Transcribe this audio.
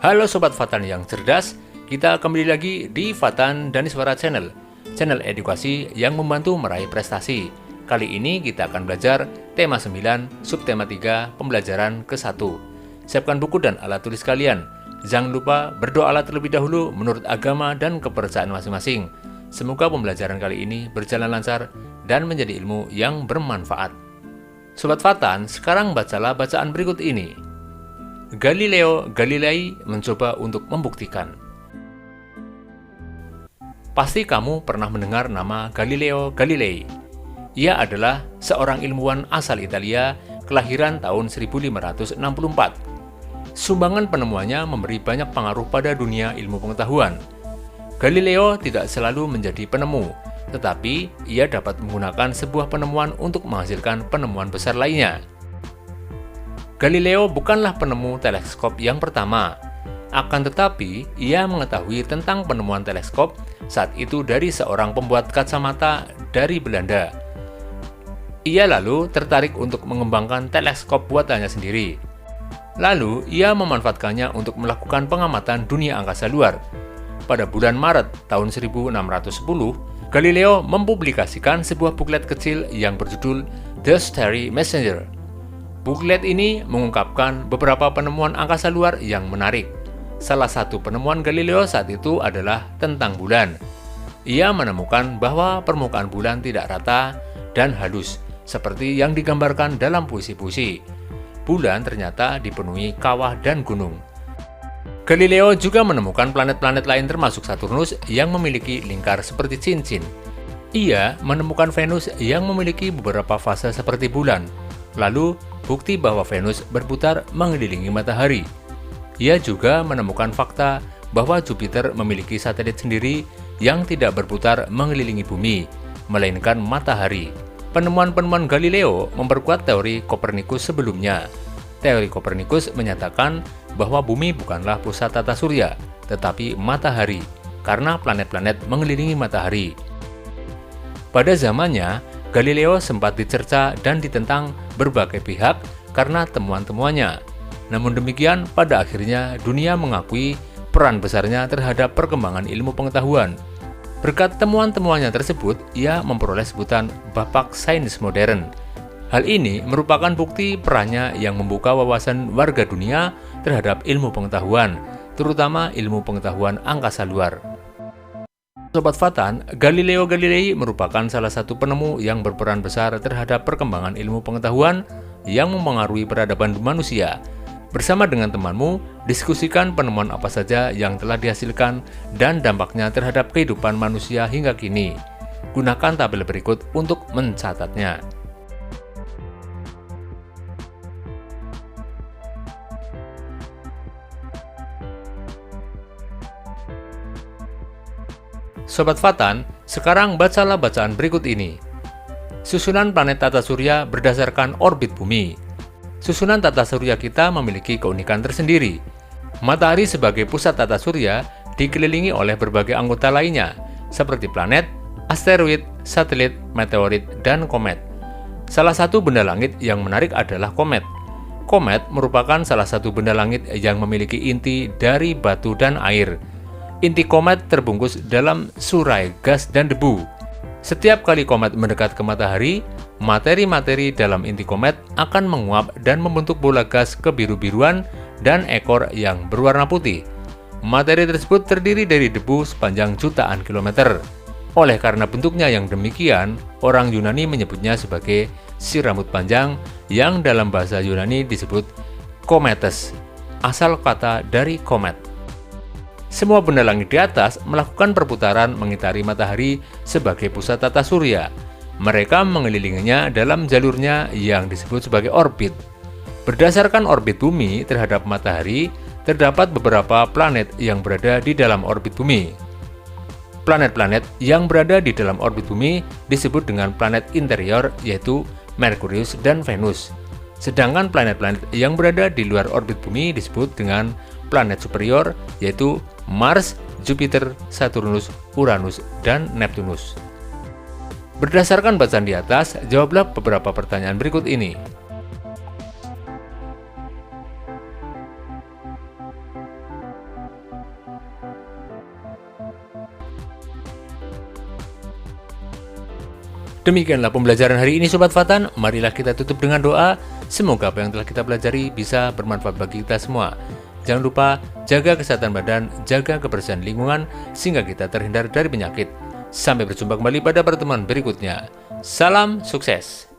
Halo Sobat Fatan yang cerdas, kita kembali lagi di Fatan Daniswara Channel, channel edukasi yang membantu meraih prestasi. Kali ini kita akan belajar tema 9, subtema 3, pembelajaran ke-1. Siapkan buku dan alat tulis kalian. Jangan lupa berdoalah terlebih dahulu menurut agama dan kepercayaan masing-masing. Semoga pembelajaran kali ini berjalan lancar dan menjadi ilmu yang bermanfaat. Sobat Fatan, sekarang bacalah bacaan berikut ini. Galileo Galilei mencoba untuk membuktikan. Pasti kamu pernah mendengar nama Galileo Galilei. Ia adalah seorang ilmuwan asal Italia, kelahiran tahun 1564. Sumbangan penemuannya memberi banyak pengaruh pada dunia ilmu pengetahuan. Galileo tidak selalu menjadi penemu, tetapi ia dapat menggunakan sebuah penemuan untuk menghasilkan penemuan besar lainnya. Galileo bukanlah penemu teleskop yang pertama, akan tetapi ia mengetahui tentang penemuan teleskop saat itu dari seorang pembuat kacamata dari Belanda. Ia lalu tertarik untuk mengembangkan teleskop buatannya sendiri. Lalu ia memanfaatkannya untuk melakukan pengamatan dunia angkasa luar. Pada bulan Maret tahun 1610, Galileo mempublikasikan sebuah buklet kecil yang berjudul The Starry Messenger. Buklet ini mengungkapkan beberapa penemuan angkasa luar yang menarik. Salah satu penemuan Galileo saat itu adalah tentang bulan. Ia menemukan bahwa permukaan bulan tidak rata dan halus, seperti yang digambarkan dalam puisi-puisi. Bulan ternyata dipenuhi kawah dan gunung. Galileo juga menemukan planet-planet lain termasuk Saturnus yang memiliki lingkar seperti cincin. Ia menemukan Venus yang memiliki beberapa fase seperti bulan. Lalu, bukti bahwa Venus berputar mengelilingi matahari. Ia juga menemukan fakta bahwa Jupiter memiliki satelit sendiri yang tidak berputar mengelilingi bumi, melainkan matahari. Penemuan-penemuan Galileo memperkuat teori Kopernikus sebelumnya. Teori Kopernikus menyatakan bahwa bumi bukanlah pusat tata surya, tetapi matahari, karena planet-planet mengelilingi matahari. Pada zamannya, Galileo sempat dicerca dan ditentang berbagai pihak karena temuan-temuannya. Namun demikian, pada akhirnya dunia mengakui peran besarnya terhadap perkembangan ilmu pengetahuan. Berkat temuan-temuannya tersebut, ia memperoleh sebutan Bapak Sains Modern. Hal ini merupakan bukti perannya yang membuka wawasan warga dunia terhadap ilmu pengetahuan, terutama ilmu pengetahuan angkasa luar. Sobat Fatan, Galileo Galilei merupakan salah satu penemu yang berperan besar terhadap perkembangan ilmu pengetahuan yang mempengaruhi peradaban manusia. Bersama dengan temanmu, diskusikan penemuan apa saja yang telah dihasilkan dan dampaknya terhadap kehidupan manusia hingga kini. Gunakan tabel berikut untuk mencatatnya. Sobat Fatan, sekarang bacalah bacaan berikut ini. Susunan planet tata surya berdasarkan orbit bumi. Susunan tata surya kita memiliki keunikan tersendiri. Matahari sebagai pusat tata surya dikelilingi oleh berbagai anggota lainnya, seperti planet, asteroid, satelit, meteorit, dan komet. Salah satu benda langit yang menarik adalah komet. Komet merupakan salah satu benda langit yang memiliki inti dari batu dan air. Inti komet terbungkus dalam surai gas dan debu. Setiap kali komet mendekat ke matahari, materi-materi dalam inti komet akan menguap dan membentuk bola gas kebiru-biruan dan ekor yang berwarna putih. Materi tersebut terdiri dari debu sepanjang jutaan kilometer. Oleh karena bentuknya yang demikian, orang Yunani menyebutnya sebagai si rambut panjang yang dalam bahasa Yunani disebut kometes, asal kata dari komet. Semua benda langit di atas melakukan perputaran mengitari matahari sebagai pusat tata surya. Mereka mengelilinginya dalam jalurnya yang disebut sebagai orbit. Berdasarkan orbit bumi terhadap matahari, terdapat beberapa planet yang berada di dalam orbit bumi. Planet-planet yang berada di dalam orbit bumi disebut dengan planet interior, yaitu Merkurius dan Venus. Sedangkan planet-planet yang berada di luar orbit bumi disebut dengan planet superior, yaitu Mars, Jupiter, Saturnus, Uranus, dan Neptunus. Berdasarkan bacaan di atas, jawablah beberapa pertanyaan berikut ini. Demikianlah pembelajaran hari ini Sobat Fatan. Marilah kita tutup dengan doa. Semoga apa yang telah kita pelajari bisa bermanfaat bagi kita semua. Jangan lupa jaga kesehatan badan, jaga kebersihan lingkungan, sehingga kita terhindar dari penyakit. Sampai berjumpa kembali pada pertemuan berikutnya. Salam sukses.